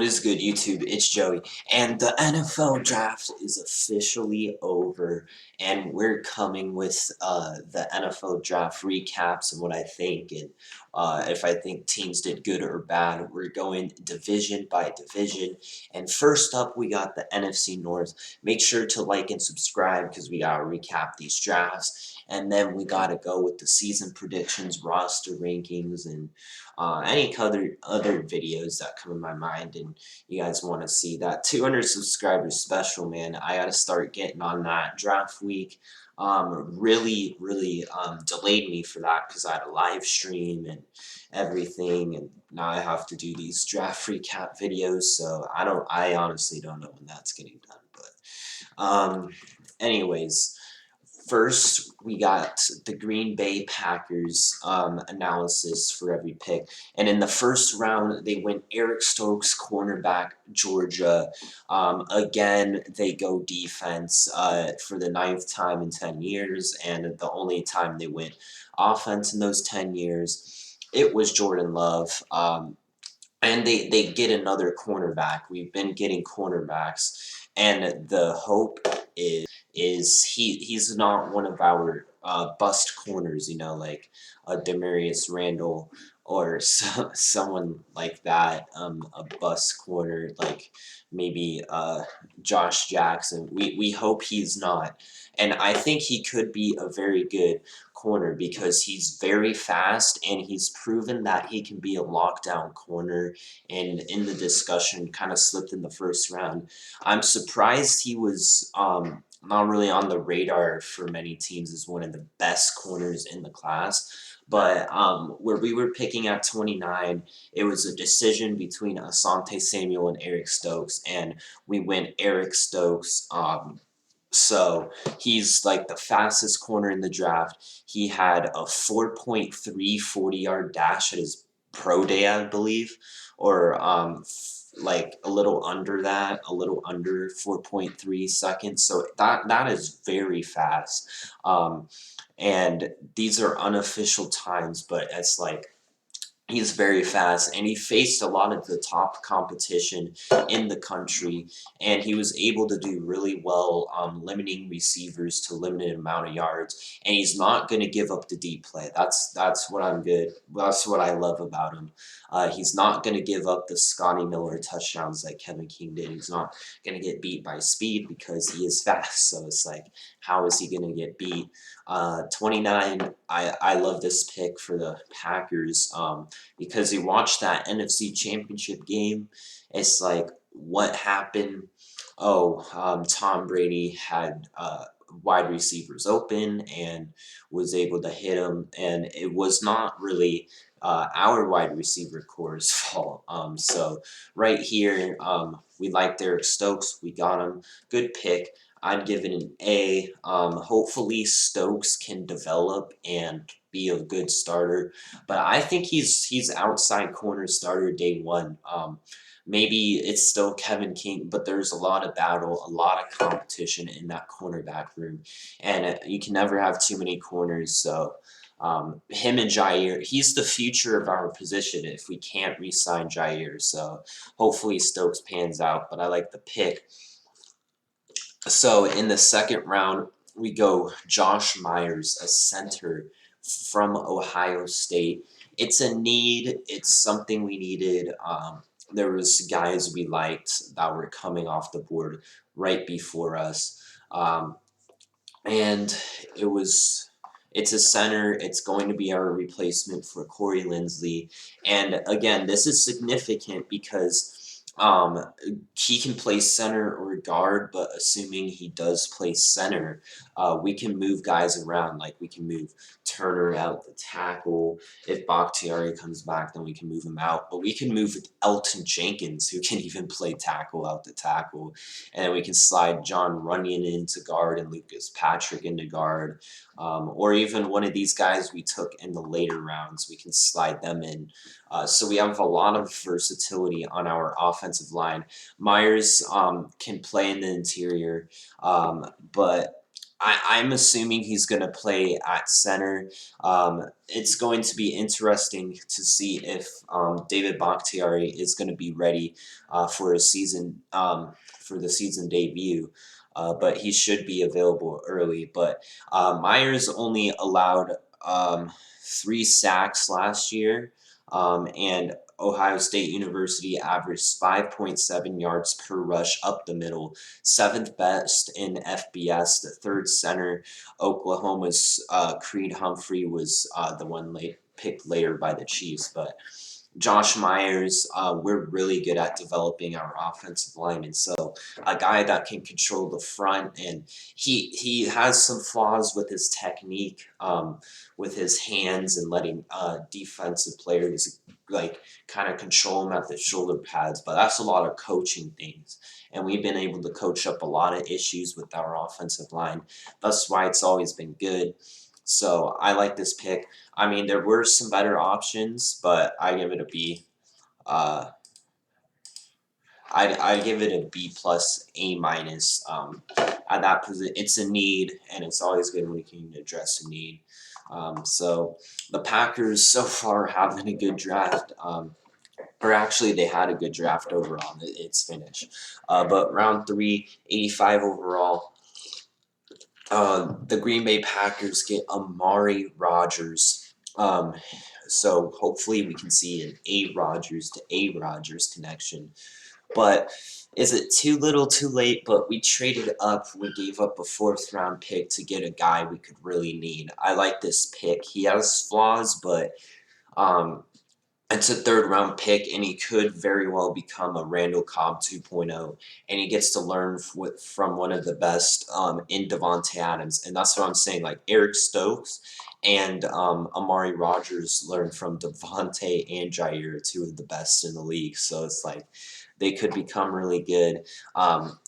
What is good, YouTube? It's Joey, and the NFL draft is officially over, and we're coming with the NFL draft recaps and what I think, and if I think teams did good or bad. We're going division by division, and first up, we got the NFC North. Make sure to like and subscribe because we gotta recap these drafts, and then we gotta go with the season predictions, roster rankings, and any other videos that come in my mind and you guys want to see. That 200 subscribers special, man. I got to start getting on that. Draft week really delayed me for that because I had a live stream and everything, and now I have to do these draft recap videos, so I honestly don't know when that's getting done, but anyways, first, we got the Green Bay Packers analysis for every pick. And in the first round, they went Eric Stokes, cornerback, Georgia. Again, they go defense for the 9th time in 10 years, and the only time they went offense in those 10 years. It was Jordan Love. And they get another cornerback. We've been getting cornerbacks, and the hope is he's not one of our bust corners, like a Demarius Randall or someone like that, a bust corner like maybe Josh Jackson. We hope he's not, and I think he could be a very good corner because he's very fast and he's proven that he can be a lockdown corner, and in the discussion kind of slipped in the first round. I'm surprised he was not really on the radar for many teams as one of the best corners in the class. But where we were picking at 29, it was a decision between Asante Samuel and Eric Stokes, and we went Eric Stokes. So he's like the fastest corner in the draft. He had a 4.3 40-yard dash at his pro day, I believe, or like a little under that, a little under 4.3 seconds. So that is very fast. And these are unofficial times, but it's like he's very fast, and he faced a lot of the top competition in the country, and he was able to do really well limiting receivers to limited amount of yards, and he's not going to give up the deep play. That's what I'm good. That's what I love about him. He's not going to give up the Scotty Miller touchdowns like Kevin King did. He's not going to get beat by speed because he is fast. So it's like, how is he going to get beat? 29, I love this pick for the Packers. Because you watch that NFC Championship game, it's like, what happened? Oh, Tom Brady had wide receivers open and was able to hit them, and it was not really our wide receiver core's fault. So right here, we like Derek Stokes. We got him. Good pick. I'd give it an A. Hopefully Stokes can develop and be a good starter, but I think he's outside corner starter day one. Maybe it's still Kevin King, but there's a lot of battle, a lot of competition in that cornerback room, and you can never have too many corners. So him and Jair, he's the future of our position if we can't re-sign Jair. So hopefully Stokes pans out, but I like the pick. So in the second round, we go Josh Myers, a center from Ohio State. It's a need. It's something we needed. There was guys we liked that were coming off the board right before us, and it's a center. It's going to be our replacement for Corey Linsley, and again, this is significant because he can play center or guard, but assuming he does play center, we can move guys around. Like we can move Turner out the tackle. If Bakhtiari comes back, then we can move him out. But we can move Elton Jenkins, who can even play tackle, out the tackle. And then we can slide John Runyon into guard and Lucas Patrick into guard. Or even one of these guys we took in the later rounds, we can slide them in. So we have a lot of versatility on our offensive line. Myers can play in the interior, but I'm assuming he's going to play at center. It's going to be interesting to see if David Bakhtiari is going to be ready for a season for the season debut. But he should be available early. But Myers only allowed 3 sacks last year, and Ohio State University averaged 5.7 yards per rush up the middle, seventh best in FBS. The third center, Oklahoma's Creed Humphrey, was the one picked later by the Chiefs. But Josh Myers, we're really good at developing our offensive linemen. So a guy that can control the front, and he has some flaws with his technique, with his hands and letting defensive players like kind of control him at the shoulder pads. But that's a lot of coaching things, and we've been able to coach up a lot of issues with our offensive line. That's why it's always been good. So I like this pick. I mean, there were some better options, but I give it a B. Uh, I give it a B plus, A minus. At that position, it's a need, and it's always good when you can address a need. So the Packers so far having a good draft. Or actually, they had a good draft overall. It's finished. But round 3, 85 overall. The Green Bay Packers get Amari Rodgers. So hopefully we can see an A Rodgers to A Rodgers connection. But is it too little, too late? But we traded up. We gave up a 4th-round pick to get a guy we could really need. I like this pick. He has flaws, but um, it's a 3rd-round pick, and he could very well become a Randall Cobb 2.0, and he gets to learn from one of the best in Devontae Adams, and that's what I'm saying. Like Eric Stokes and Amari Rodgers learned from Devontae and Jair, 2 of the best in the league. So it's like they could become really good.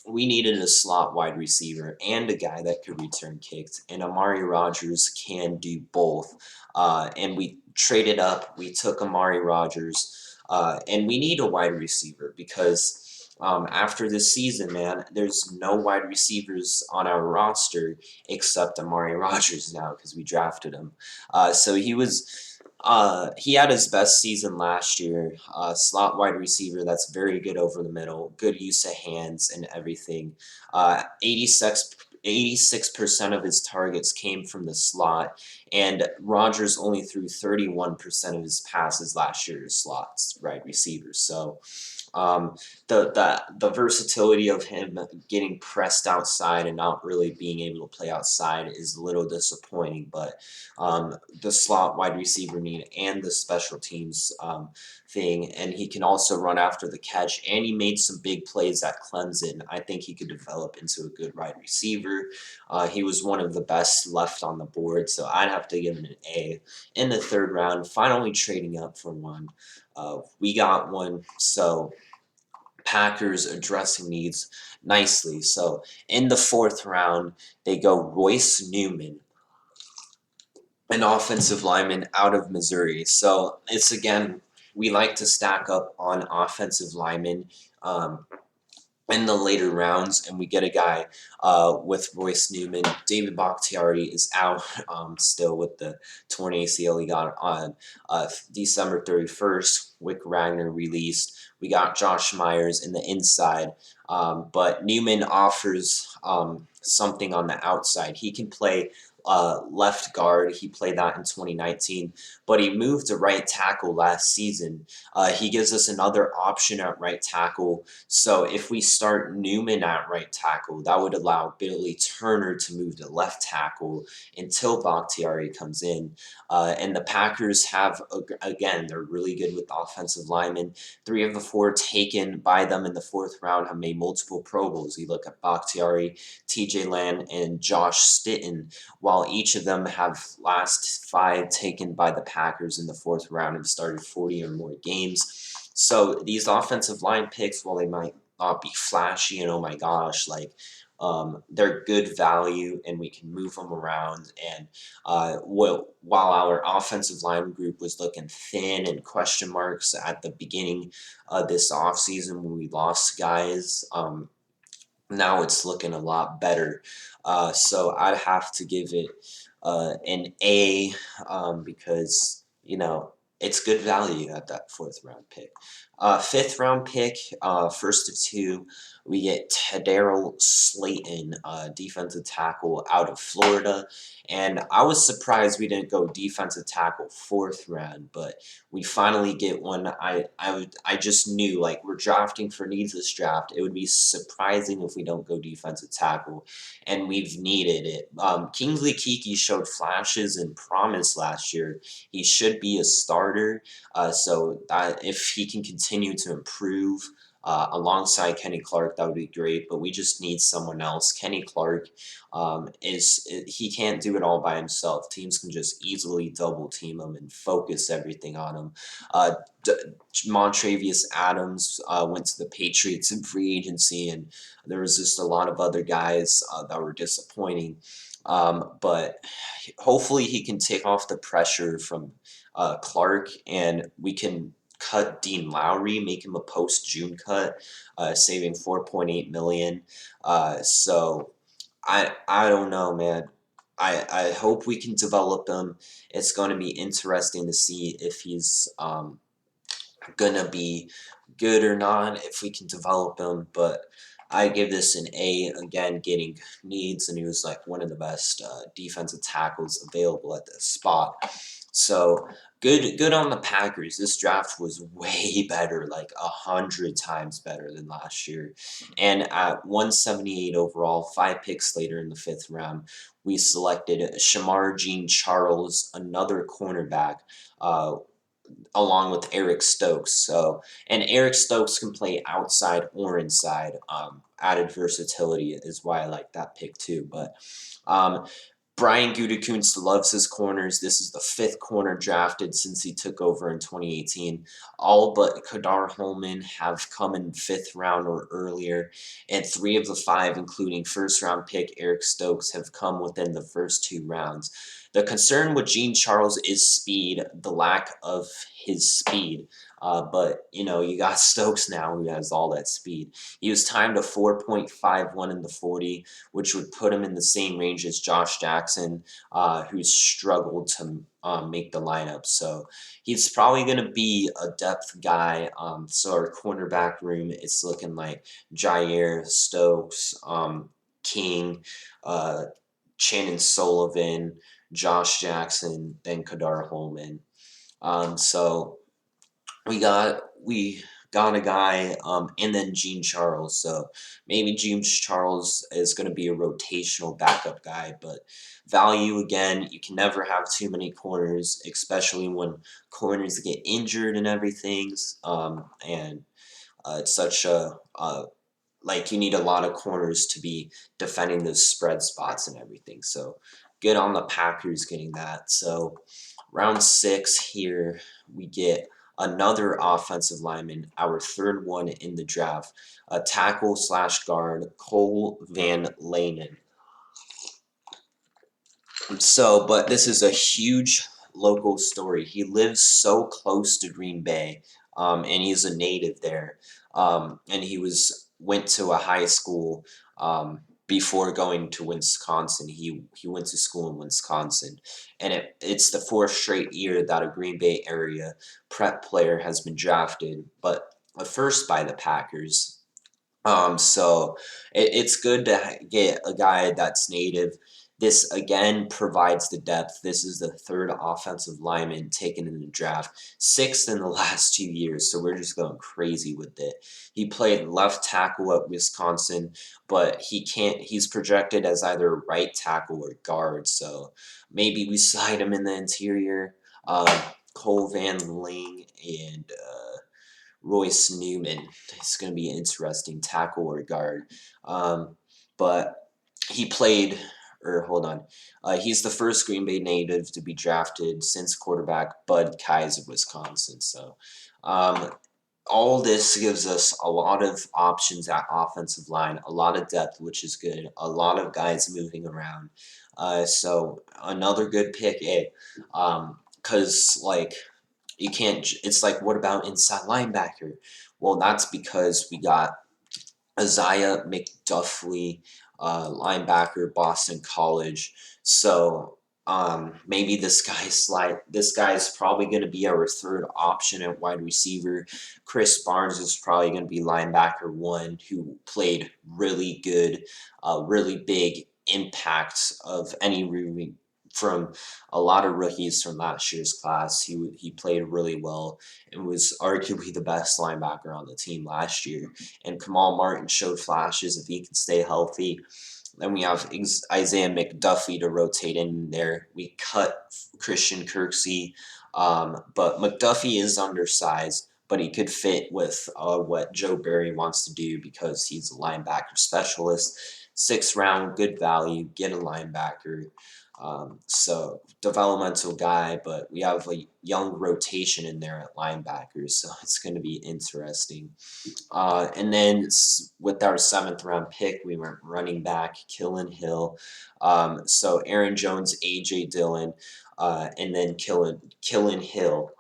We needed a slot wide receiver and a guy that could return kicks, and Amari Rodgers can do both. And we traded up. We took Amari Rodgers, and we need a wide receiver because after this season, man, there's no wide receivers on our roster except Amari Rodgers now because we drafted him. So he had his best season last year. Slot wide receiver that's very good over the middle, good use of hands and everything. 86% of his targets came from the slot, and Rodgers only threw 31% of his passes last year to slots, right receivers. So the versatility of him getting pressed outside and not really being able to play outside is a little disappointing. But the slot wide receiver need and the special teams thing, and he can also run after the catch. And he made some big plays at Clemson. I think he could develop into a good wide receiver. He was one of the best left on the board, so I'd have to give him an A. In the 3rd round, finally trading up for one. We got one, so Packers addressing needs nicely. So in the 4th round, they go Royce Newman, an offensive lineman out of Missouri. So it's again, we like to stack up on offensive linemen. In the later rounds, and we get a guy with Royce Newman. David Bakhtiari is out still with the torn ACL he got on December 31st. Wick Ragnar released. We got Josh Myers in the inside, but Newman offers something on the outside. He can play left guard. He played that in 2019, but he moved to right tackle last season. He gives us another option at right tackle. So if we start Newman at right tackle, that would allow Billy Turner to move to left tackle until Bakhtiari comes in. And the Packers have, again, they're really good with offensive linemen. 3 of the 4 taken by them in the 4th round have made multiple Pro Bowls. You look at Bakhtiari, TJ Land, and Josh Stitton, while each of them have last 5 taken by the Packers in the 4th round and started 40 or more games. So these offensive line picks, while they might not be flashy and oh my gosh, like they're good value and we can move them around. And while our offensive line group was looking thin and question marks at the beginning of this offseason when we lost guys, now it's looking a lot better. So I'd have to give it an A, because it's good value at that fourth round pick. Fifth round pick, first of two, we get Tadarill Slayton, defensive tackle out of Florida. And I was surprised we didn't go defensive tackle fourth round, but we finally get one. I just knew, like, we're drafting for needs this draft. It would be surprising if we don't go defensive tackle, and we've needed it. Kingsley Keke showed flashes and promise last year. He should be a starter. So if he can continue to improve alongside Kenny Clark, that would be great. But we just need someone else. Kenny Clark he can't do it all by himself. Teams can just easily double team him and focus everything on him. Uh, D- Montravius Adams went to the Patriots in free agency, and there was just a lot of other guys that were disappointing. But hopefully he can take off the pressure from Clark, and we can cut Dean Lowry, make him a post-June cut, saving $4.8 million. So I don't know, man. I hope we can develop him. It's going to be interesting to see if he's gonna be good or not, if we can develop him. But I give this an A, again, getting needs, and he was like one of the best defensive tackles available at this spot. So good on the Packers. This draft was way better, like 100 times better than last year. And at 178 overall, 5 picks later in the fifth round, we selected Shamar Jean Charles, another cornerback. Along with Eric Stokes. So, and Eric Stokes can play outside or inside. Added versatility is why I like that pick too. But um, Brian Gutekunst loves his corners. This is the fifth corner drafted since he took over in 2018. All but Kadar Holman have come in fifth round or earlier, and 3 of the 5, including first round pick Eric Stokes, have come within the first 2 rounds. The concern with Gene Charles is speed, the lack of his speed. But you got Stokes now, who has all that speed. He was timed a 4.51 in the 40, which would put him in the same range as Josh Jackson, who's struggled to make the lineup. So he's probably going to be a depth guy. So our cornerback room, it's looking like Jair, Stokes, King, uh, Shannon Sullivan, Josh Jackson, then Kadar Holman. So we got a guy, and then Gene Charles. So maybe Gene Charles is going to be a rotational backup guy, but value again. You can never have too many corners, especially when corners get injured and everything. And it's such a like, you need a lot of corners to be defending those spread spots and everything. So good on the Packers getting that. So round 6 here, we get another offensive lineman, our third one in the draft, a tackle slash guard, Cole Van Lanen. So, but this is a huge local story. He lives so close to Green Bay, and he's a native there. And he went to a high school before going to Wisconsin. He went to school in Wisconsin, and it's the 4th straight year that a Green Bay area prep player has been drafted, but first by the Packers. So it's good to get a guy that's native. This again provides the depth. This is the third offensive lineman taken in the draft, 6th in the last 2 years. So we're just going crazy with it. He played left tackle at Wisconsin, but he can't. He's projected as either right tackle or guard. So maybe we slide him in the interior. Cole Van Ling and Royce Newman. It's going to be interesting, tackle or guard. But he played, or hold on, he's the first Green Bay native to be drafted since quarterback Bud Keyes of Wisconsin. So all this gives us a lot of options at offensive line, a lot of depth, which is good, a lot of guys moving around. So another good pick, because like, you can't. It's like, what about inside linebacker? Well, that's because we got Isaiah McDuffie, linebacker, Boston College. So maybe this guy's probably going to be our third option at wide receiver. Chris Barnes is probably going to be linebacker one, who played really good, really big impacts of any from a lot of rookies from last year's class. He played really well and was arguably the best linebacker on the team last year. And Kamal Martin showed flashes if he can stay healthy. Then we have Isaiah McDuffie to rotate in there. We cut Christian Kirksey, but McDuffie is undersized, but he could fit with what Joe Barry wants to do because he's a linebacker specialist. 6th round, good value, get a linebacker. So developmental guy, but we have a young rotation in there at linebackers, so it's going to be interesting. And then with our 7th round pick, we went running back, Killen Hill. So Aaron Jones, AJ Dillon, and then Killen Hill.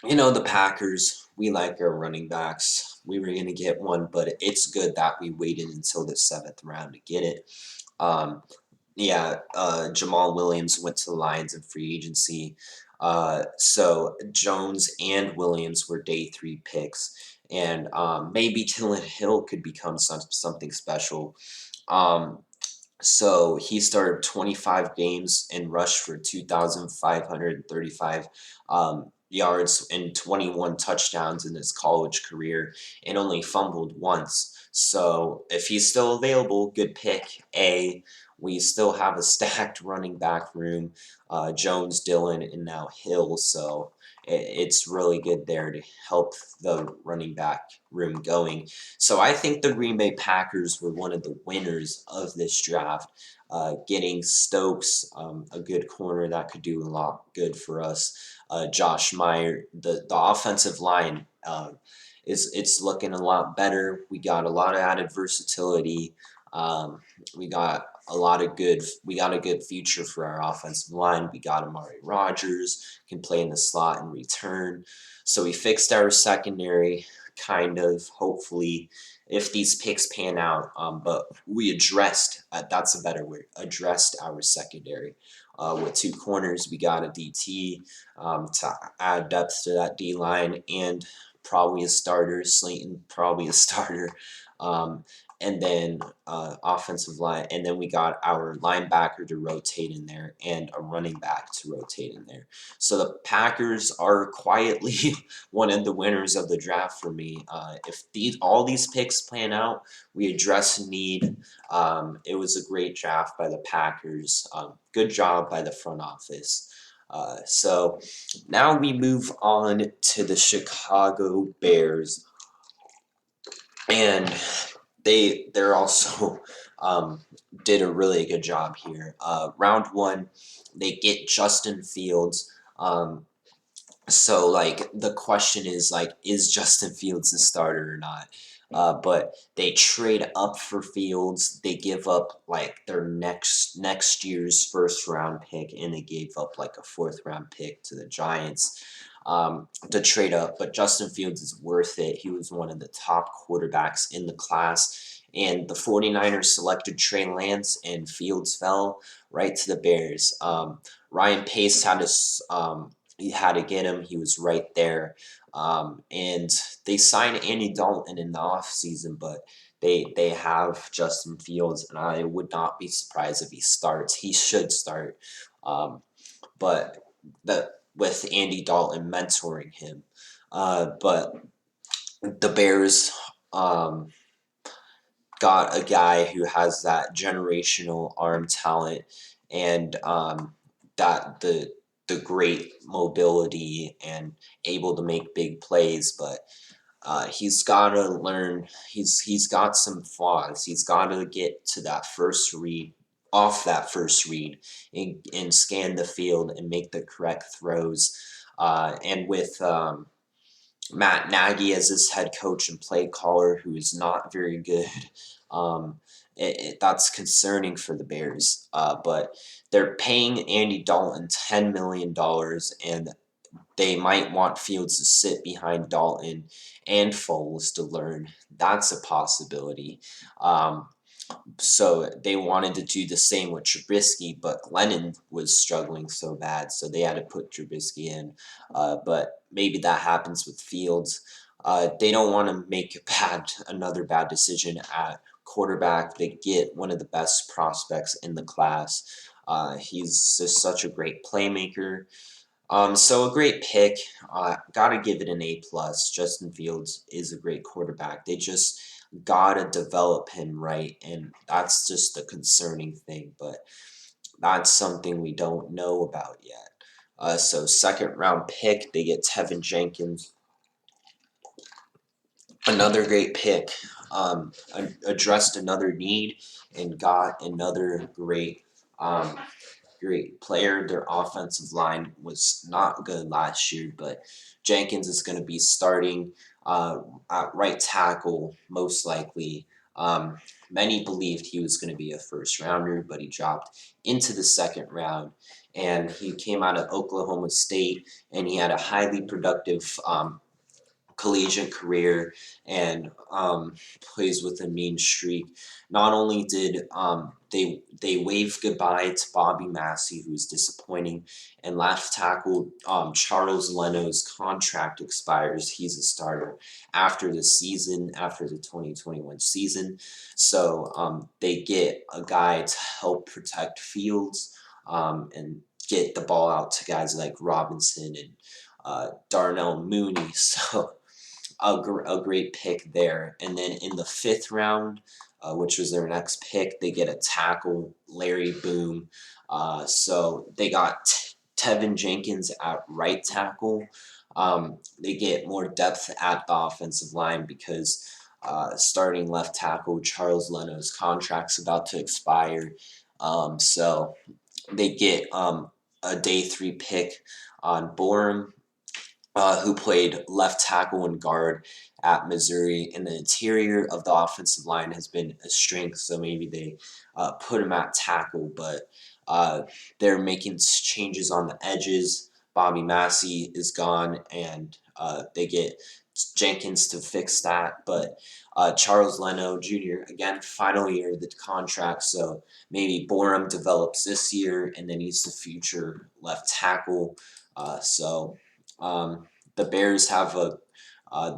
You know, the Packers, we like our running backs. We were going to get one, but it's good that we waited until the 7th round to get it. Yeah, Jamal Williams went to the Lions in free agency. So Jones and Williams were day 3 picks, and maybe Tillen Hill could become something special. So he started 25 games and rushed for 2,535 yards and 21 touchdowns in his college career, and only fumbled once. So if he's still available, good pick. We still have a stacked running back room, Jones, Dillon, and now Hill. So it's really good there to help the running back room going. So I think the Green Bay Packers were one of the winners of this draft, getting Stokes, a good corner that could do a lot good for us. Josh Meyer, the offensive line it's looking a lot better. We got a lot of added versatility. We got we got a good future for our offensive line. We got Amari Rogers, can play in the slot and return. So we fixed our secondary, kind of, hopefully, if these picks pan out. But we addressed, that's a better word, addressed our secondary. With 2 corners, we got a DT to add depth to that D line, and probably a starter. Slayton, probably a starter. And then offensive line, and then we got our linebacker to rotate in there and a running back to rotate in there. So the Packers are quietly one of the winners of the draft for me. If all these picks plan out, we address need. It was a great draft by the Packers. Good job by the front office. So now we move on to the Chicago Bears, and they're also did a really good job here. Round 1, they get Justin Fields. So like the question is like, is Justin Fields the starter or not? But they trade up for Fields. They give up like their next year's 1st round pick, and they gave up like a 4th round pick to the Giants to trade up. But Justin Fields is worth it. He was one of the top quarterbacks in the class. And the 49ers selected Trey Lance, and Fields fell right to the Bears. Ryan Pace he had to get him. He was right there. And they signed Andy Dalton in the offseason, but they have Justin Fields, and I would not be surprised if he starts. He should start. But with Andy Dalton mentoring him. But the Bears got a guy who has that generational arm talent and that the great mobility and able to make big plays, but he's got to learn. He's got some flaws. He's got to get to that first read, off that first read, and scan the field and make the correct throws. And with Matt Nagy as his head coach and play caller, who is not very good, that's concerning for the Bears. But they're paying Andy Dalton $10 million, and they might want Fields to sit behind Dalton and Foles to learn. That's a possibility. So they wanted to do the same with Trubisky, but Glennon was struggling so bad, so they had to put Trubisky in. But maybe that happens with Fields. They don't want to make another bad decision at quarterback. They get one of the best prospects in the class. He's just such a great playmaker. So a great pick. Gotta give it an A+. Justin Fields is a great quarterback. They just gotta develop him right, and that's just the concerning thing. But that's something we don't know about yet. So second round pick, they get Tevin Jenkins, another great pick. Addressed another need and got another great player. Their offensive line was not good last year, but Jenkins is going to be starting at right tackle most likely. Many believed he was going to be a first rounder, but he dropped into the second round. And he came out of Oklahoma State, and he had a highly productive collegiate career and plays with a mean streak. Not only did they wave goodbye to Bobby Massey, who's disappointing, and left tackle Charles Leno's contract expires. He's a starter after the season, after the 2021 season. So they get a guy to help protect Fields and get the ball out to guys like Robinson and Darnell Mooney. So a great pick there. And then in the fifth round, which was their next pick, they get a tackle, Larry Boom. So they got Tevin Jenkins at right tackle. They get more depth at the offensive line because starting left tackle Charles Leno's contract's about to expire. So they get a day 3 pick on Borum, who played left tackle and guard at Missouri. And the interior of the offensive line has been a strength, so maybe they put him at tackle, but they're making changes on the edges. Bobby Massey is gone, and they get Jenkins to fix that. But Charles Leno Jr., again, final year of the contract, so maybe Borum develops this year, and then he's the future left tackle. The Bears have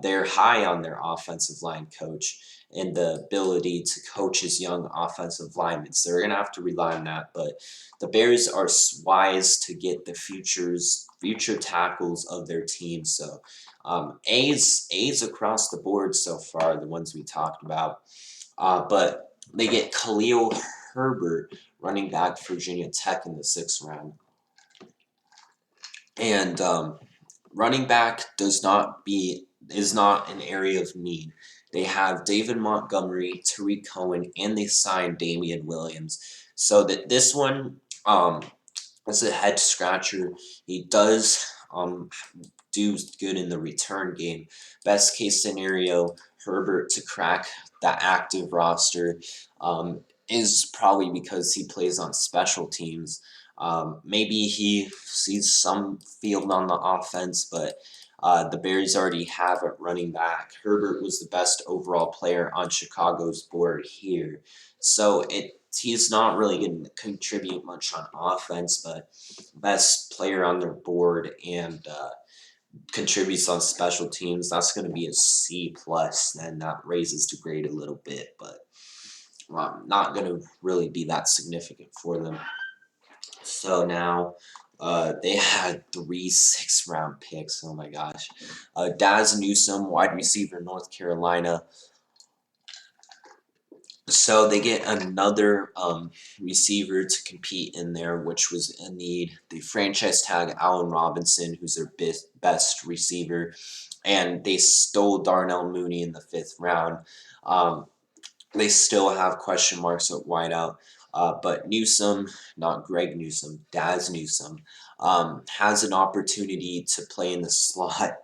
they're high on their offensive line coach and the ability to coach his young offensive linemen. So they're going to have to rely on that. But the Bears are wise to get the future tackles of their team. So A's across the board so far, the ones we talked about. But they get Khalil Herbert, running back Virginia Tech, in the 6th round. And running back is not an area of need. They have David Montgomery, Tariq Cohen, and they signed Damian Williams. So that this one is a head scratcher. He does do good in the return game. Best case scenario, Herbert to crack the active roster is probably because he plays on special teams. Maybe he sees some field on the offense, but the Bears already have a running back. Herbert was the best overall player on Chicago's board here. So he's not really going to contribute much on offense, but best player on their board and contributes on special teams. That's going to be a C+, and that raises the grade a little bit, but not going to really be that significant for them. So now they had 3 6th-round picks. Oh my gosh. Daz Newsome, wide receiver, North Carolina. So they get another receiver to compete in there, which was a need. They franchise tag Allen Robinson, who's their best receiver, and they stole Darnell Mooney in the 5th round. They still have question marks at wideout. But Newsome, not Greg Newsome, Daz Newsome, has an opportunity to play in the slot,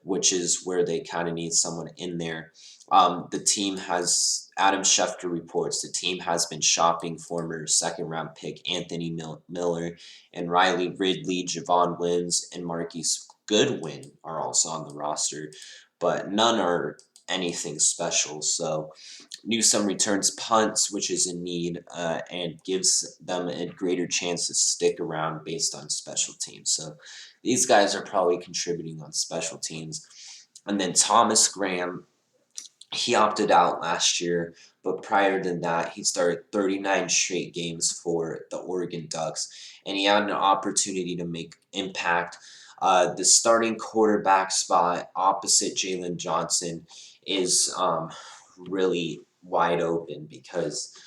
which is where they kind of need someone in there. The team has, Adam Schefter reports, the team has been shopping former 2nd-round pick Anthony Miller and Riley Ridley, Javon Wims, and Marquise Goodwin are also on the roster. but none are anything special. So Newsome returns punts, which is in need, and gives them a greater chance to stick around based on special teams. So these guys are probably contributing on special teams. And then Thomas Graham, he opted out last year, but prior to that, he started 39 straight games for the Oregon Ducks, and he had an opportunity to make impact. The starting quarterback spot opposite Jalen Johnson is really wide open because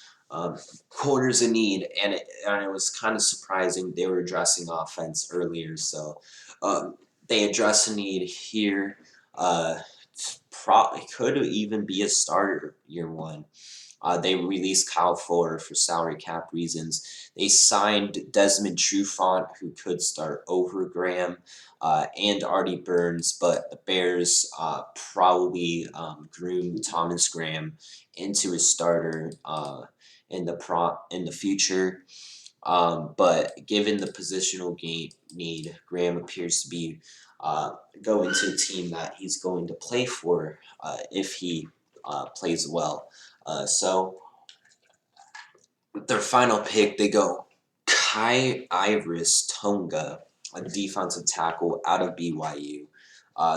quarters in need, and it was kind of surprising they were addressing offense earlier, so they address a need here. It could even be a starter year one. They released Kyle Fuller for salary cap reasons. They signed Desmond Trufant, who could start over Graham, and Artie Burns, but the Bears probably groomed Thomas Graham into a starter in the future. But given the positional need, Graham appears to be going to a team that he's going to play for if he plays well. So their final pick, they go Kai Iris Tonga, a defensive tackle out of BYU.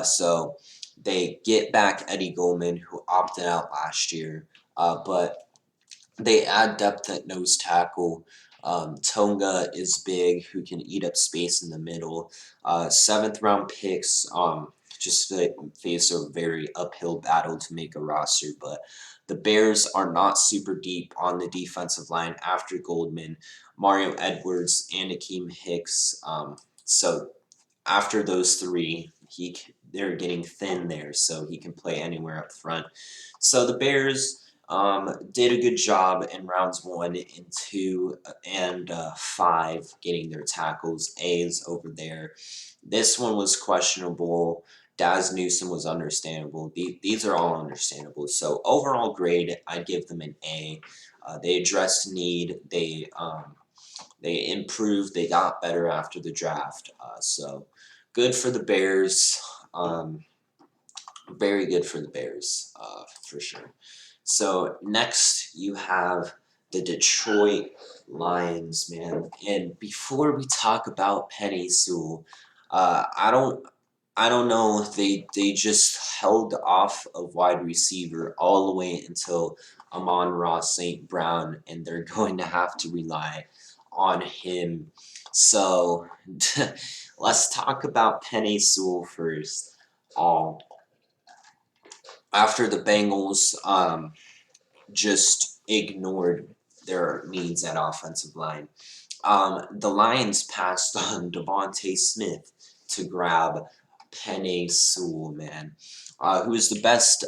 So they get back Eddie Goldman, who opted out last year, but they add depth at nose tackle. Tonga is big, who can eat up space in the middle. Seventh round picks just face a very uphill battle to make a roster, but the Bears are not super deep on the defensive line after Goldman, Mario Edwards, and Akeem Hicks. So after those three, they're getting thin there, so he can play anywhere up front. So the Bears did a good job in rounds 1 and 2 and 5 getting their tackles. A's over there. This one was questionable. Daz Newsome was understandable. These are all understandable. So overall grade, I'd give them an A. They addressed need. They improved. They got better after the draft. So good for the Bears. Very good for the Bears, for sure. So next you have the Detroit Lions, man. And before we talk about Penei Sewell, I don't know if they just held off of wide receiver all the way until Amon-Ra St. Brown, and they're going to have to rely on him. So let's talk about Penei Sewell first. After the Bengals just ignored their needs at offensive line, the Lions passed on Devontae Smith to grab Penei Sewell, man, who is the best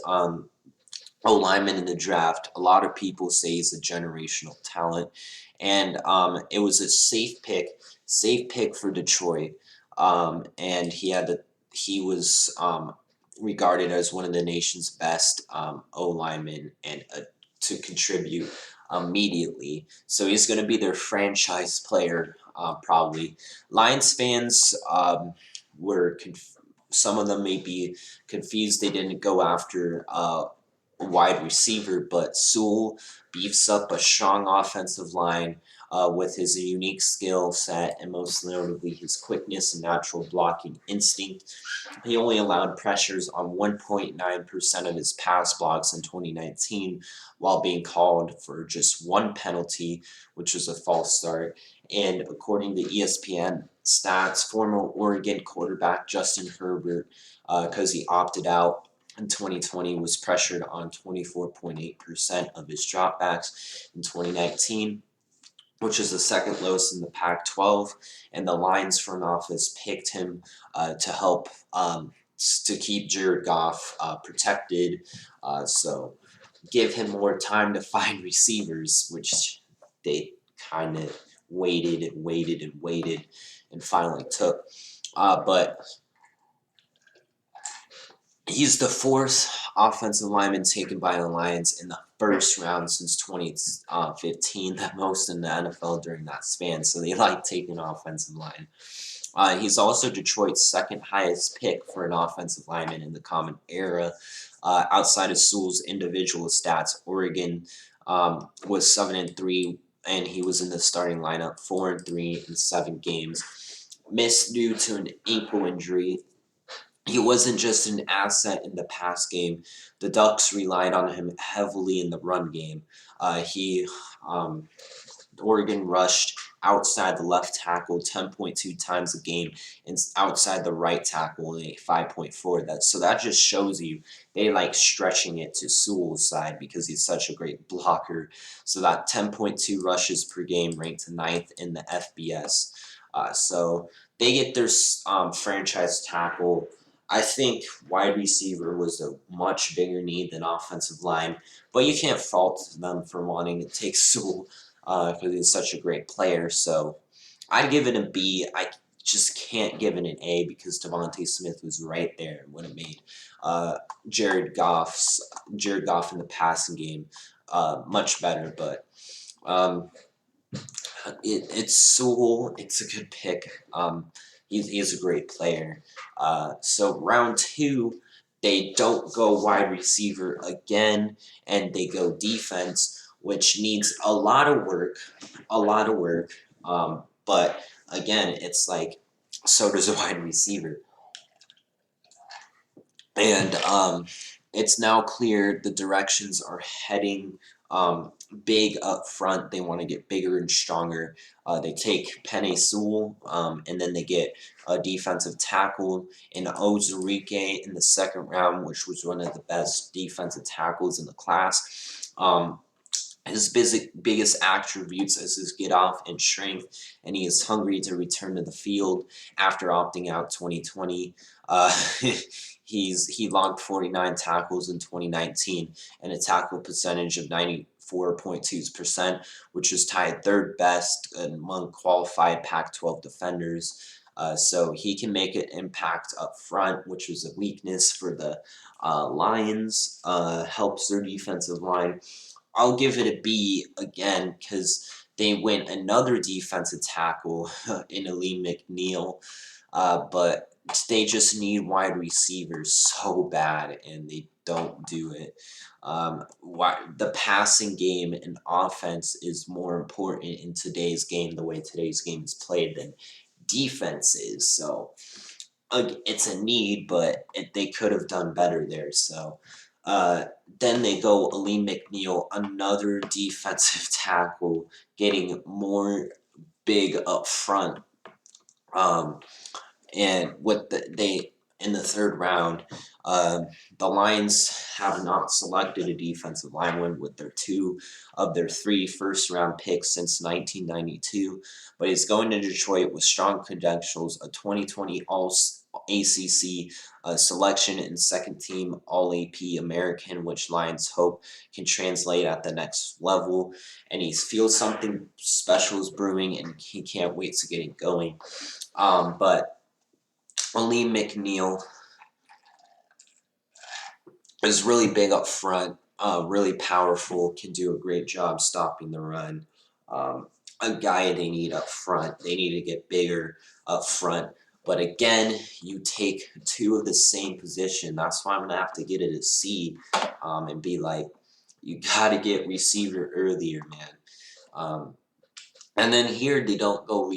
O-lineman in the draft. A lot of people say he's a generational talent, and it was a safe pick for Detroit, and he was regarded as one of the nation's best O-linemen and to contribute immediately. So he's going to be their franchise player, probably. Lions fans were some of them may be confused they didn't go after a wide receiver, but Sewell beefs up a strong offensive line with his unique skill set and most notably his quickness and natural blocking instinct. He only allowed pressures on 1.9% of his pass blocks in 2019 while being called for just one penalty, which was a false start. And according to ESPN stats, former Oregon quarterback Justin Herbert, because he opted out in 2020, was pressured on 24.8% of his dropbacks in 2019, which is the second lowest in the Pac-12, and the Lions front office picked him to help to keep Jared Goff protected, so give him more time to find receivers, which they kind of waited and finally took. But he's the fourth offensive lineman taken by the Lions in the first round since 2015, the most in the NFL during that span. So they like taking offensive line. He's also Detroit's second highest pick for an offensive lineman in the common era. Outside of Sewell's individual stats, Oregon was 7-3, and he was in the starting lineup 4-3 in 7 games. Missed due to an ankle injury. He wasn't just an asset in the pass game. The Ducks relied on him heavily in the run game. He Oregon rushed outside the left tackle 10.2 times a game and outside the right tackle only 5.4. That just shows you they like stretching it to Sewell's side because he's such a great blocker. So that 10.2 rushes per game ranked ninth in the FBS. So they get their franchise tackle. I think wide receiver was a much bigger need than offensive line, but you can't fault them for wanting to take Sewell because he's such a great player. So I'd give it a B. I just can't give it an A because Devontae Smith was right there and would have made Jared Goff in the passing game much better. But um, it's Sewell. It's a good pick. He's a great player. So round 2, they don't go wide receiver again, and they go defense, which needs a lot of work, a lot of work. But again, it's like so does a wide receiver, and it's now clear the directions are heading big up front. They want to get bigger and stronger. They take Penei Sewell, and then they get a defensive tackle in Ozarike in the second round, which was one of the best defensive tackles in the class. His biggest attributes is his get off and strength, and he is hungry to return to the field after opting out 2020. Uh, he logged 49 tackles in 2019 and a tackle percentage of 94.2%, which is tied third best among qualified Pac-12 defenders. So he can make an impact up front, which was a weakness for the Lions. Helps their defensive line. I'll give it a B again because they went another defensive tackle in Alim McNeil, but they just need wide receivers so bad, and they don't do it. The passing game and offense is more important in today's game, the way today's game is played, than defense is. So it's a need, but they could have done better there. So then they go Alim McNeil, another defensive tackle, getting more big up front. And what they in the third round, the Lions have not selected a defensive lineman with their 2 of their 3 first-round picks since 1992, but he's going to Detroit with strong credentials, a 2020 All-ACC selection and second-team All-AP American, which Lions hope can translate at the next level, and he feels something special is brewing, and he can't wait to get it going. But Alim McNeil is really big up front, really powerful, can do a great job stopping the run. A guy they need up front. They need to get bigger up front. But again, you take 2 of the same position. That's why I'm going to have to get it a C and be like, you got to get receiver earlier, man. And then here they don't go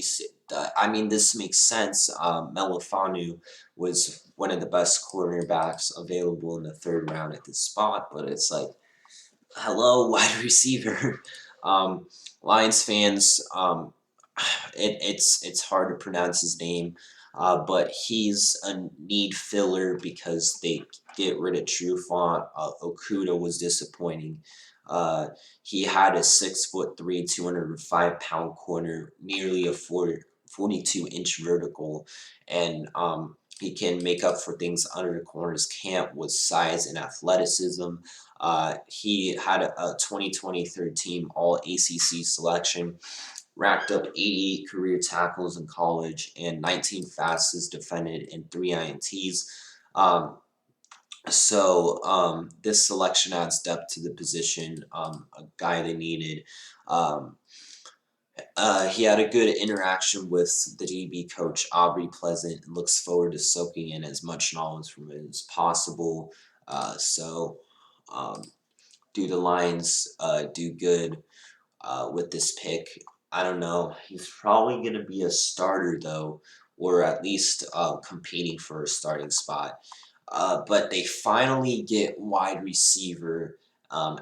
I mean, this makes sense. Melifanu was one of the best cornerbacks available in the third round at this spot, but it's like, hello, wide receiver. Lions fans, it's hard to pronounce his name, but he's a need filler because they get rid of Trufant. Okuda was disappointing. He had a 6'3", 205-pound corner, nearly a 42-inch vertical, and he can make up for things under the corners can't with size and athleticism. He had a 2020 third team All-ACC selection, racked up 88 career tackles in college and 19 fastest defended and 3 INTs. This selection adds depth to the position, a guy they needed. He had a good interaction with the DB coach Aubrey Pleasant and looks forward to soaking in as much knowledge from it as possible. So, um, do the Lions do good with this pick? I don't know. He's probably going to be a starter though, or at least competing for a starting spot. But they finally get wide receiver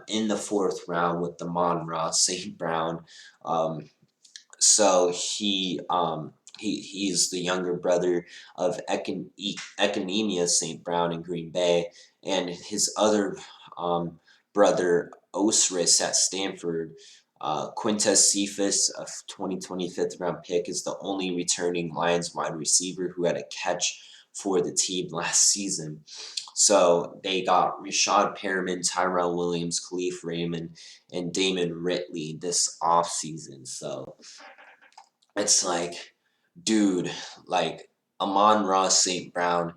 in the fourth round with the Ross St. Brown. Um, so he's the younger brother of Economia St. Brown in Green Bay, and his other brother Osiris at Stanford. Quintez Cephas, a 2025 round pick, is the only returning Lions wide receiver who had a catch for the team last season. So they got Rashad Perriman, Tyrell Williams, Khalif Raymond, and Damon Ridley this offseason. So it's like, dude, like Ross St. Brown,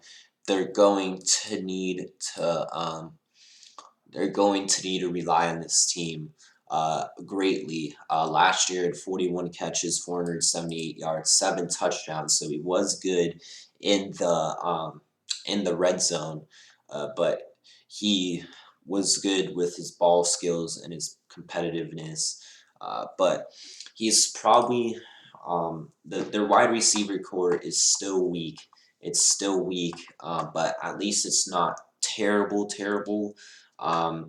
they're going to need to they're going to need to rely on this team greatly. Last year had 41 catches, 478 yards, 7 touchdowns, so he was good in the red zone, but he was good with his ball skills and his competitiveness. But he's probably their wide receiver core is still weak. It's still weak, but at least it's not terrible. Um,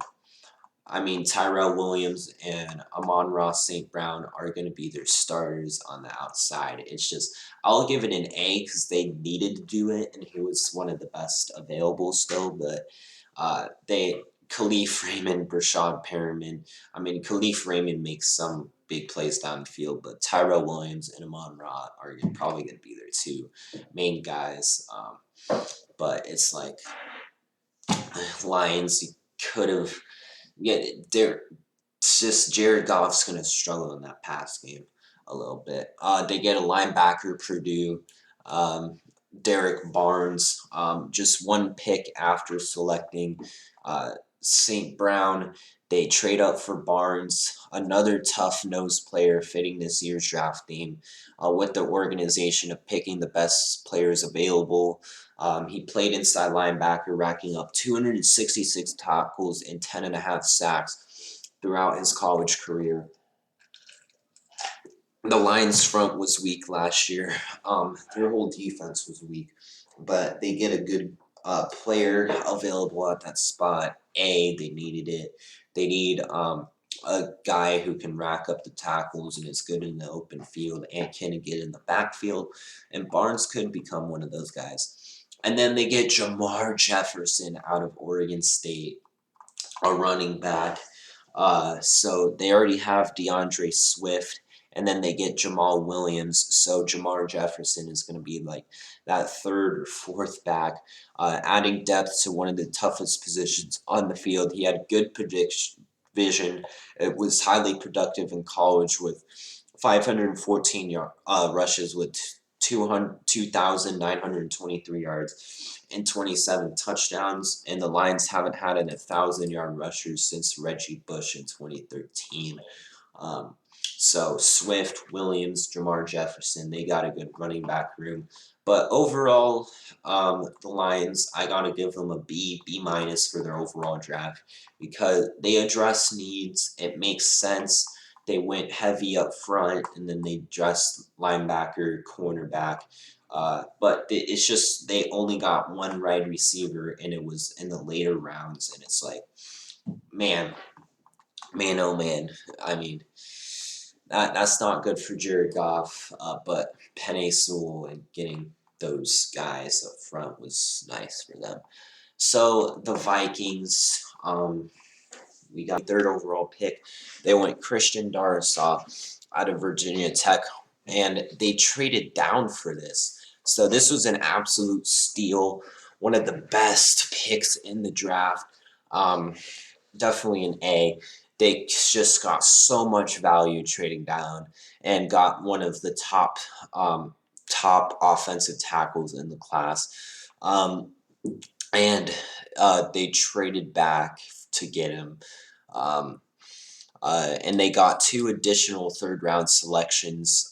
I mean, Tyrell Williams and Ross St. Brown are going to be their starters on the outside. It's just, I'll give it an A because they needed to do it, and he was one of the best available still. But Khalif Raymond, Brashad Perriman. I mean, Khalif Raymond makes some big plays down the field, but Tyrell Williams and Ra are probably going to be their two main guys. But it's like, Lions, you could have. Yeah, it's just Jared Goff's going to struggle in that pass game a little bit. They get a linebacker, Purdue, um, Derek Barnes, just one pick after selecting St. Brown. They trade up for Barnes, another tough nose player fitting this year's draft theme, with the organization of picking the best players available. He played inside linebacker, racking up 266 tackles and 10.5 sacks throughout his college career. The Lions' front was weak last year. Their whole defense was weak, but they get a good player available at that spot. They needed it. They need a guy who can rack up the tackles and is good in the open field and can get in the backfield. And Barnes could become one of those guys. And then they get Jamar Jefferson out of Oregon State, a running back. So they already have DeAndre Swift, and then they get Jamal Williams. So Jamar Jefferson is going to be like that third or fourth back, adding depth to one of the toughest positions on the field. He had good prediction vision. It was highly productive in college with 514 rushes with 2,923 yards and 27 touchdowns, and the Lions haven't had an 1,000-yard rusher since Reggie Bush in 2013. So Swift, Williams, Jamar Jefferson, they got a good running back room. But overall, the Lions, I gotta give them a B minus for their overall draft because they address needs. It makes sense. They went heavy up front, and then they dressed linebacker, cornerback. But it's just they only got one wide receiver, and it was in the later rounds, and it's like, man, oh man. I mean, that's not good for Jared Goff. But Penei Sewell and getting those guys up front was nice for them. So the Vikings, we got third overall pick. They went Christian Darrisaw out of Virginia Tech, and they traded down for this. So this was an absolute steal, one of the best picks in the draft. Um, Definitely an A. They just got so much value trading down and got one of the top offensive tackles in the class. And they traded back to get him. Um, and they got 2 additional third-round selections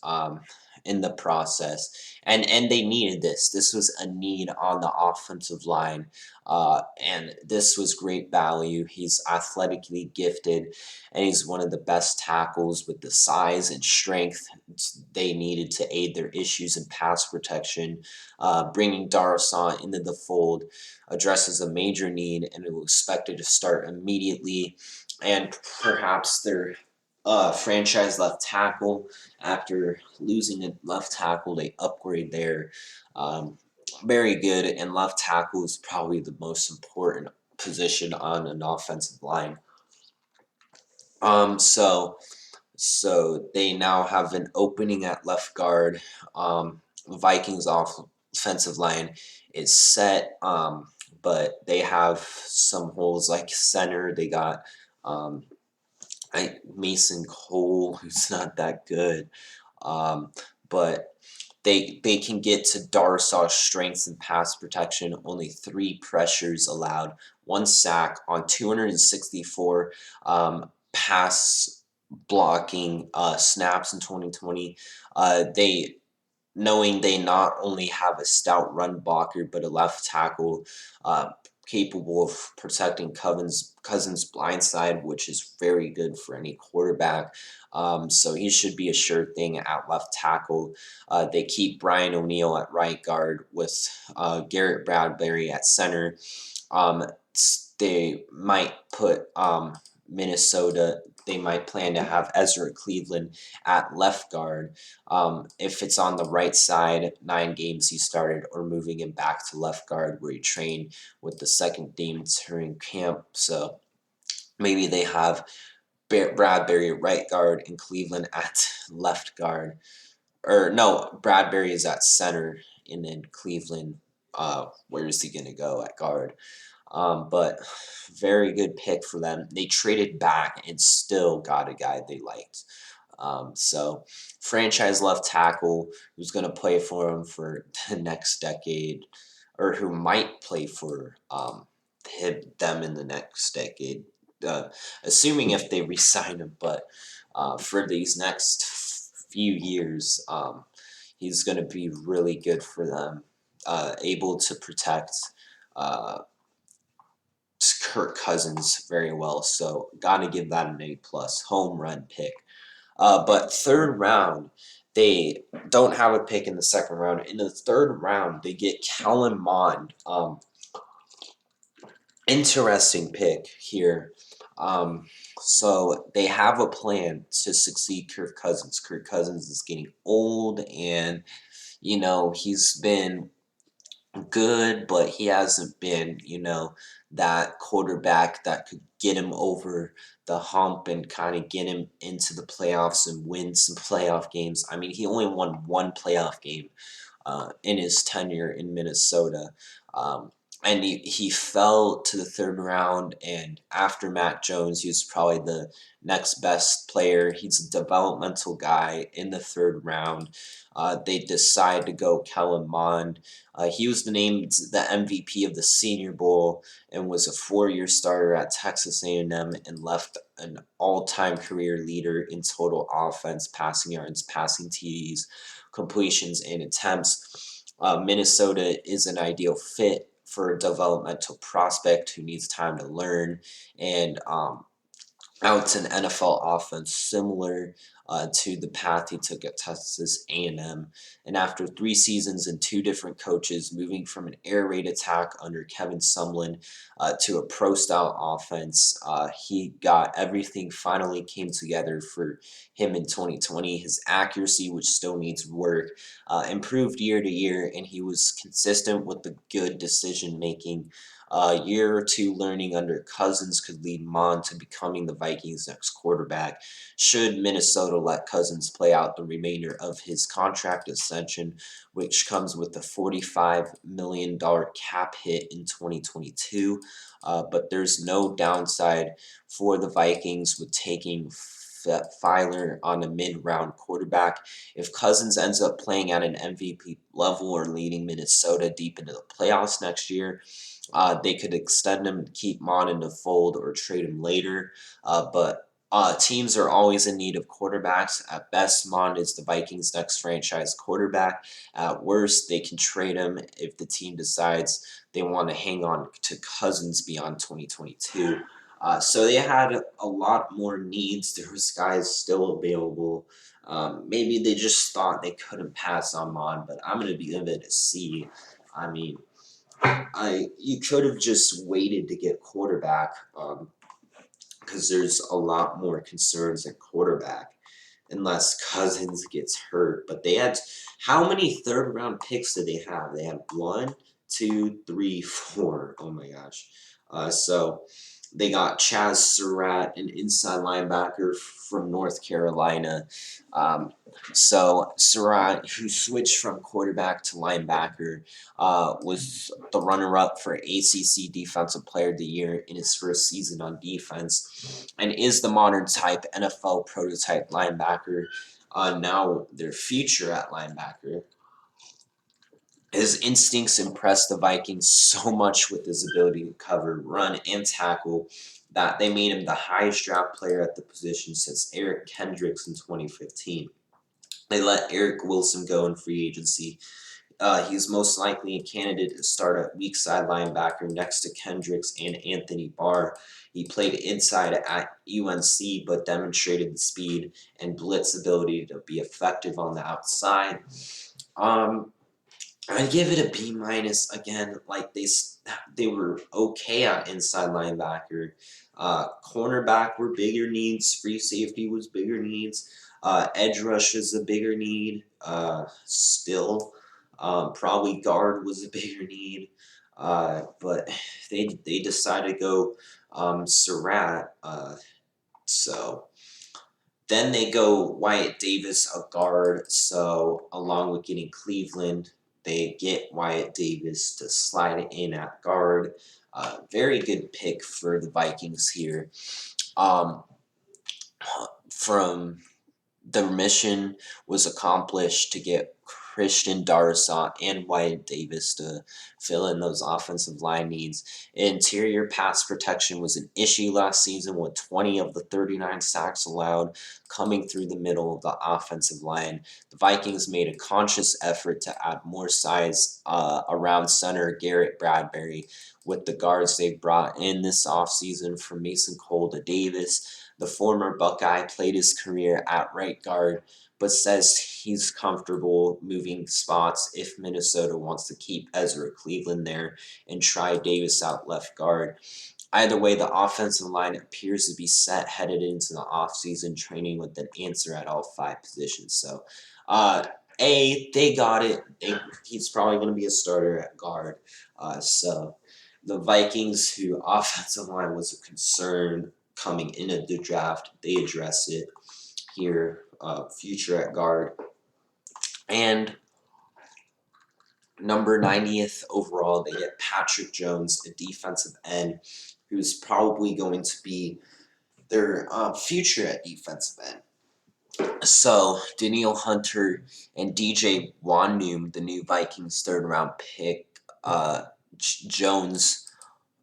in the process. And they needed this. This was a need on the offensive line, and this was great value. He's athletically gifted, and he's one of the best tackles with the size and strength they needed to aid their issues in pass protection. Bringing Darasan into the fold addresses a major need, and it was expected to start immediately. And perhaps their franchise left tackle, after losing a left tackle, they upgrade there. Um, Very good, and left tackle is probably the most important position on an offensive line. Um, so so they now have an opening at left guard. Vikings offensive line is set, but they have some holes like center. They got um, Mason Cole, who's not that good, um, but they can get to Darsaw's strengths and pass protection. Only 3 pressures allowed, 1 sack on 264 pass blocking snaps in 2020. They knowing they not only have a stout run blocker but a left tackle uh, capable of protecting Cousins' blind side, which is very good for any quarterback. So he should be a sure thing at left tackle. They keep Brian O'Neill at right guard with Garrett Bradbury at center. Um, they might put Minnesota. They might plan to have Ezra Cleveland at left guard. If it's on the right side, 9 games he started, or moving him back to left guard where he trained with the second team during camp. So maybe they have Bradbury at right guard and Cleveland at left guard. Or no, Bradbury is at center, and then Cleveland, where is he going to go at guard? But very good pick for them. They traded back and still got a guy they liked. So franchise left tackle who's going to play for him for the next decade, or who might play for them in the next decade, assuming if they resign him. But for these next few years, he's going to be really good for them, able to protect uh, Kirk Cousins very well. So gotta give that an A plus. Home run pick. But third round, they don't have a pick in the second round. In the third round, they get Kellen Mond. Interesting pick here. So they have a plan to succeed Kirk Cousins. Kirk Cousins is getting old, and he's been good, but he hasn't been, that quarterback that could get him over the hump and kind of get him into the playoffs and win some playoff games. I mean, he only won 1 playoff game in his tenure in Minnesota. Um, and he fell to the third round, and after Mac Jones, he was probably the next best player. He's a developmental guy in the third round. They decide to go Kellen Mond. He was named the MVP of the Senior Bowl and was a 4-year starter at Texas A&M and left an all-time career leader in total offense, passing yards, passing TDs, completions, and attempts. Minnesota is an ideal fit for a developmental prospect who needs time to learn, and now it's an NFL offense similar to the path he took at Texas A&M. And after 3 seasons and 2 different coaches, moving from an air raid attack under Kevin Sumlin to a pro-style offense, he got everything finally came together for him in 2020. His accuracy, which still needs work, improved year to year, and he was consistent with the good decision-making. A year or 2 learning under Cousins could lead Mond to becoming the Vikings' next quarterback, should Minnesota let Cousins play out the remainder of his contract extension, which comes with a $45 million cap hit in 2022. But there's no downside for the Vikings with taking Filer on a mid-round quarterback. If Cousins ends up playing at an MVP level or leading Minnesota deep into the playoffs next year, they could extend him and keep Mond in the fold or trade him later. But Teams are always in need of quarterbacks. At best, Mond is the Vikings' next franchise quarterback. At worst, they can trade him if the team decides they want to hang on to Cousins beyond 2022. So they had a lot more needs. There was guys still available. Maybe they just thought they couldn't pass on Mond, but I'm going to give it a C. I mean, you could have just waited to get quarterback. Because there's a lot more concerns at quarterback unless Cousins gets hurt. But they had how many third round picks did they have? They had one, two, three, four. Oh my gosh. So they got Chaz Surratt, an inside linebacker from North Carolina. Um, so Surratt, who switched from quarterback to linebacker, was the runner-up for ACC Defensive Player of the Year in his first season on defense, and is the modern type NFL prototype linebacker. Now their future at linebacker. His instincts impressed the Vikings so much with his ability to cover, run, and tackle that they made him the highest draft player at the position since Eric Kendricks in 2015. They let Eric Wilson go in free agency. He's most likely a candidate to start at weak side linebacker next to Kendricks and Anthony Barr. He played inside at UNC but demonstrated the speed and blitz ability to be effective on the outside. I'd give it a B minus again. Like they were okay at inside linebacker. Cornerback were bigger needs. Free safety was bigger needs. Edge rush is a bigger need. Still, probably guard was a bigger need. But they decided to go Surratt. So. Then they go Wyatt Davis, a guard. So, along with getting Cleveland, they get Wyatt Davis to slide in at guard. Very good pick for the Vikings here. Um, from the mission was accomplished to get Christian Darrisaw and Wyatt Davis to fill in those offensive line needs. Interior pass protection was an issue last season with 20 of the 39 sacks allowed coming through the middle of the offensive line. The Vikings made a conscious effort to add more size around center Garrett Bradbury with the guards they brought in this offseason from Mason Cole to Davis. The former Buckeye played his career at right guard, but says he's comfortable moving spots if Minnesota wants to keep Ezra Cleveland there and try Davis out left guard. Either way, the offensive line appears to be set headed into the offseason training with an answer at all five positions. So, they got it. He's probably going to be a starter at guard. So the Vikings, who offensive line was a concern coming into the draft, they address it here. Future at guard. And number 90th overall, they get Patrick Jones, a defensive end, who's probably going to be their future at defensive end. So, Danielle Hunter and DJ Wanum, the new Vikings third round pick, Jones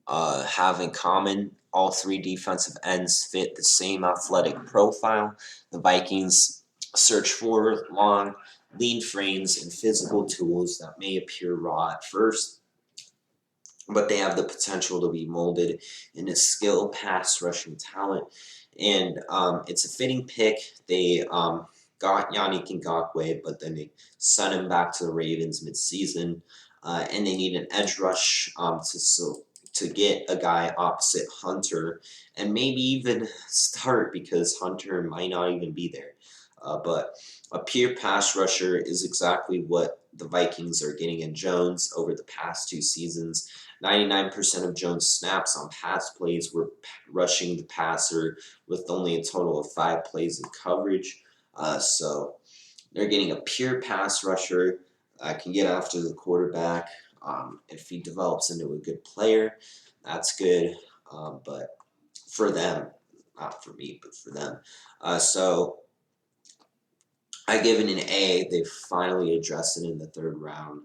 have in common. All three defensive ends fit the same athletic profile. The Vikings search for long, lean frames and physical tools that may appear raw at first, but they have the potential to be molded into skilled pass rushing talent. And it's a fitting pick. They got Yannick Ngakoue, but then they sent him back to the Ravens midseason. And they need an edge rush to get a guy opposite Hunter and maybe even start because Hunter might not even be there. But a pure pass rusher is exactly what the Vikings are getting in Jones over the past two seasons. 99% of Jones' snaps on pass plays were rushing the passer with only a total of 5 plays in coverage. So they're getting a pure pass rusher that can get after the quarterback. If he develops into a good player, that's good. But for them, not for me, but for them. So I give it an A. They finally addressed it in the third round.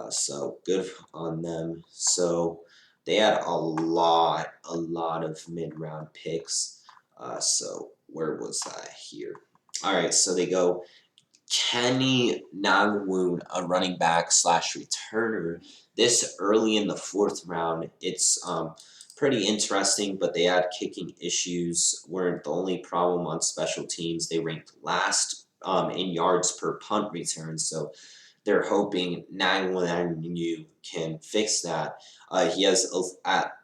So good on them. So they had a lot of mid-round picks. So where was I here? All right, so they go Kenny Nagwoon, a running back slash returner. This early in the fourth round, it's pretty interesting, but they had kicking issues. Weren't the only problem on special teams. They ranked last in yards per punt return, so they're hoping Nagwoon can fix that. He has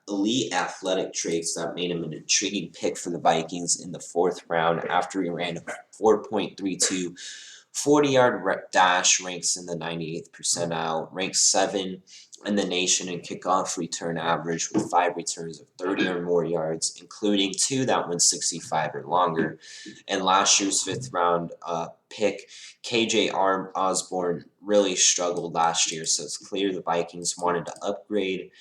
elite athletic traits that made him an intriguing pick for the Vikings in the fourth round after he ran a 4.32 40-yard dash, ranks in the 98th percentile, ranks 7 in the nation in kickoff return average with 5 returns of 30 or more yards, including 2 that went 65 or longer. And last year's fifth round pick, KJ Osborne, really struggled last year, so it's clear the Vikings wanted to upgrade.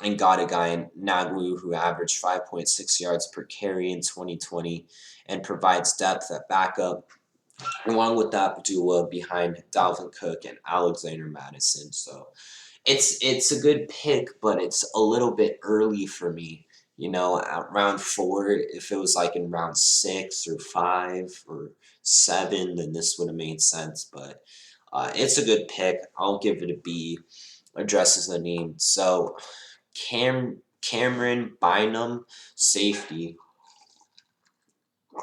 And got a guy in Nagwu who averaged 5.6 yards per carry in 2020 and provides depth at backup along with that duo behind Dalvin Cook and Alexander Madison. So it's a good pick, but it's a little bit early for me. You know, at round 4, if it was like in round 6 or 5 or 7, then this would have made sense. But it's a good pick. I'll give it a B. Addresses the name. So Cameron Bynum, safety.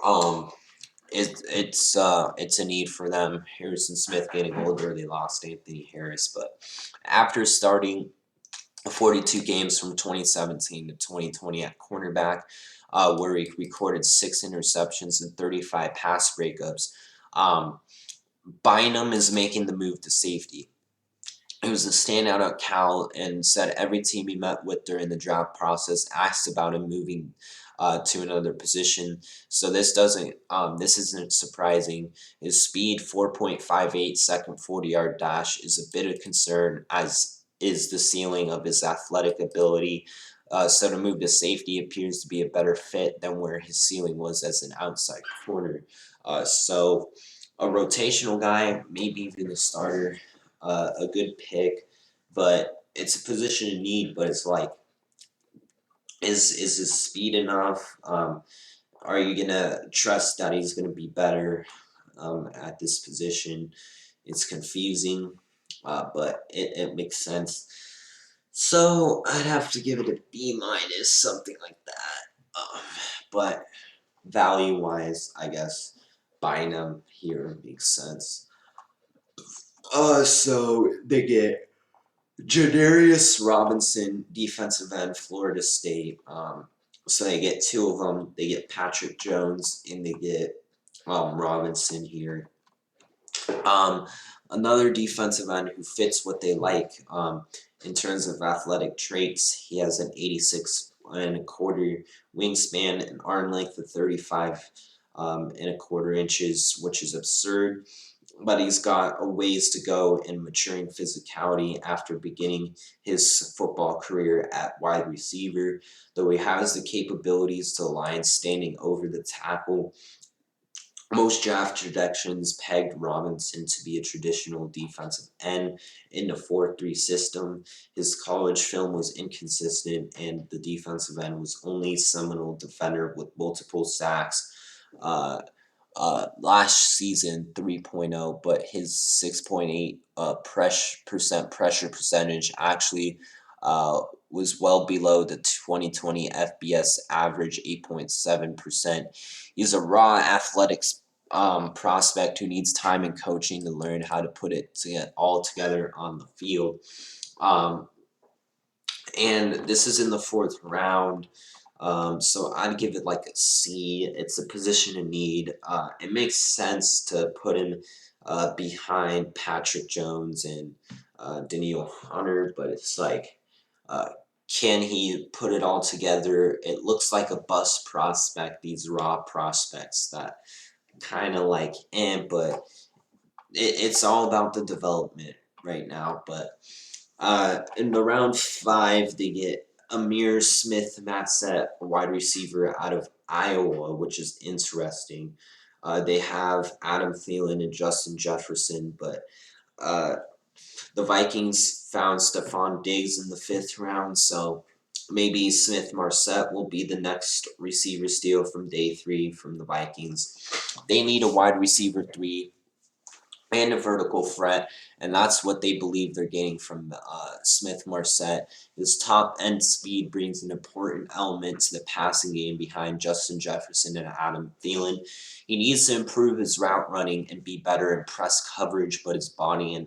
Um, it's a need for them. Harrison Smith getting older, they lost Anthony Harris, but after starting 42 games from 2017 to 2020 at cornerback, where he recorded 6 interceptions and 35 pass breakups, Bynum is making the move to safety. He was a standout at Cal and said every team he met with during the draft process asked about him moving to another position. So this isn't surprising. His speed, 4.58 second 40-yard dash, is a bit of concern, as is the ceiling of his athletic ability. So to move to safety appears to be a better fit than where his ceiling was as an outside corner. So a rotational guy, maybe even a starter, a good pick, but it's a position in need. But it's like, is his speed enough? Are you gonna trust that he's gonna be better at this position? It's confusing, but it makes sense. So I'd have to give it a B minus, something like that. But value wise, I guess buying them here makes sense. So they get Janarius Robinson, defensive end, Florida State. So they get 2 of them. They get Patrick Jones and they get Robinson here. Another defensive end who fits what they like in terms of athletic traits. He has an 86 and a quarter wingspan, an arm length of 35 and a quarter inches, which is absurd. But he's got a ways to go in maturing physicality after beginning his football career at wide receiver. Though he has the capabilities to line standing over the tackle, most draft projections pegged Robinson to be a traditional defensive end in the 4-3 system. His college film was inconsistent, and the defensive end was only Seminole defender with multiple sacks. Last season 3.0, but his 6.8 percent pressure percentage actually was well below the 2020 FBS average 8.7%. He's a raw athletics prospect who needs time and coaching to learn how to put it all together on the field. And this is in the 4th round. So I'd give it like a C. It's a position in need. It makes sense to put him behind Patrick Jones and Daniel Hunter, but it's like, can he put it all together? It looks like a bust prospect, these raw prospects that kind of like, but it's all about the development right now. But in the round 5, they get Amir Smith-Matsett, a wide receiver out of Iowa, which is interesting. They have Adam Thielen and Justin Jefferson, but the Vikings found Stephon Diggs in the 5th round, so Maybe Smith Marset will be the next receiver steal from day 3 from the Vikings. They need a wide receiver 3 and a vertical threat, and that's what they believe they're getting from Smith Marset. His top end speed brings an important element to the passing game behind Justin Jefferson and Adam Thielen. He needs to improve his route running and be better in press coverage, but his body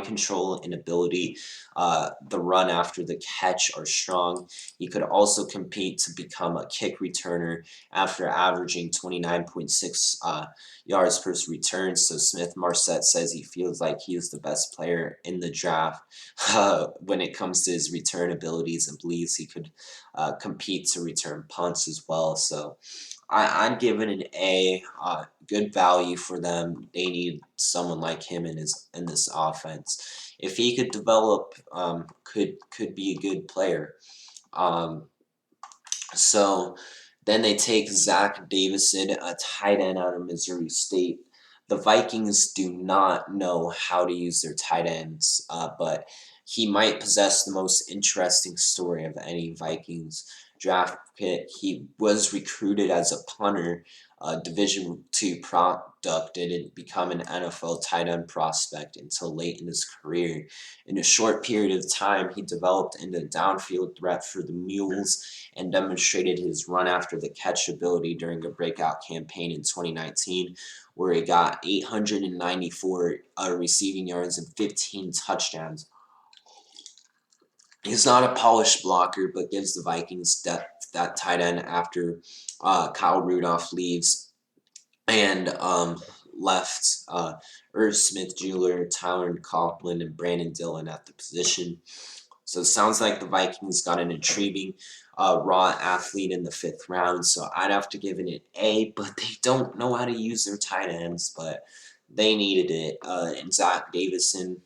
control and ability, the run after the catch are strong. He could also compete to become a kick returner after averaging 29.6 yards per return. So Smith Marset says he feels like he is the best player in the draft when it comes to his return abilities, and believes he could compete to return punts as well. So I'm giving an A. Good value for them. They need someone like him in this offense. If he could develop, could be a good player. Um, so then they take Zach Davison, a tight end out of Missouri State. The Vikings do not know how to use their tight ends, but he might possess the most interesting story of any Vikings draft pick. He was recruited as a punter, Division II product, and didn't become an NFL tight end prospect until late in his career. In a short period of time, he developed into a downfield threat for the Mules and demonstrated his run after the catch ability during a breakout campaign in 2019, where he got 894 receiving yards and 15 touchdowns. He's not a polished blocker, but gives the Vikings depth that tight end after Kyle Rudolph leaves and left Irv Smith Jr., Tyler Conklin, and Brandon Dillon at the position. So it sounds like the Vikings got an intriguing raw athlete in the 5th round. So I'd have to give it an A, but they don't know how to use their tight ends, but they needed it. And Zach Davison,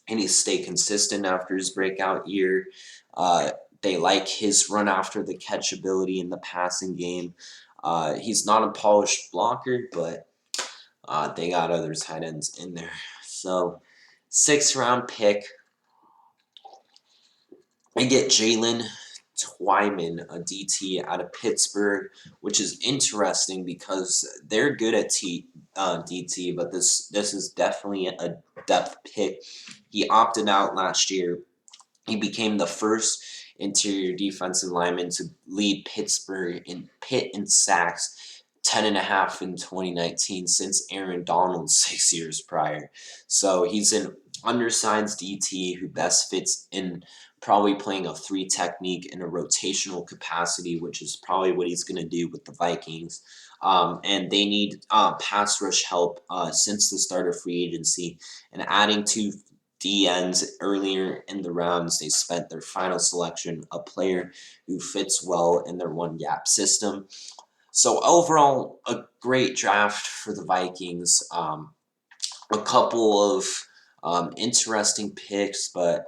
he needs to stay consistent after his breakout year. They like his run after the catch ability in the passing game. He's not a polished blocker, but they got other tight ends in there. So 6th round pick. I get Jalen Twyman, a DT out of Pittsburgh, which is interesting because they're good at DT, but this is definitely a depth pick. He opted out last year. He became the first interior defensive lineman to lead Pittsburgh in sacks, 10.5 in 2019 since Aaron Donald 6 years prior. So he's an undersized DT who best fits in probably playing a 3 technique in a rotational capacity, which is probably what he's going to do with the Vikings. And they need pass rush help since the start of free agency, and adding 2 D ends earlier in the rounds, they spent their final selection, a player who fits well in their one gap system. So overall, a great draft for the Vikings. A couple of interesting picks, but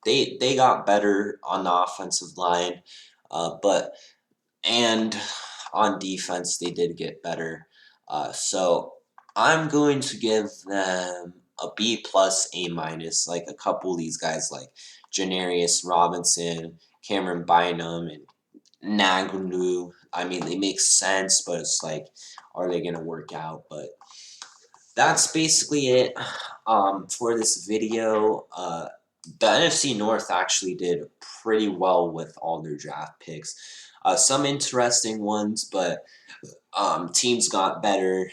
they got better on the offensive line, but and on defense they did get better. So I'm going to give them a B plus, A minus. Like a couple of these guys, like Janarius Robinson, Cameron Bynum, and Nagunu. I mean, they make sense, but it's like, are they gonna work out? But that's basically it for this video. The NFC North actually did pretty well with all their draft picks. Some interesting ones, but teams got better.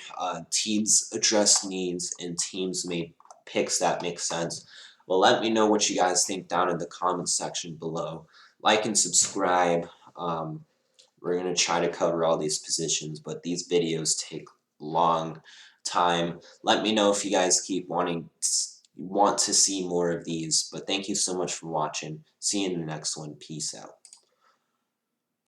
Teams addressed needs, and teams made picks that make sense. Well, let me know what you guys think down in the comments section below. Like and subscribe. We're going to try to cover all these positions, but these videos take long time. Let me know if you guys keep want to see more of these. But thank you so much for watching. See you in the next one. Peace out.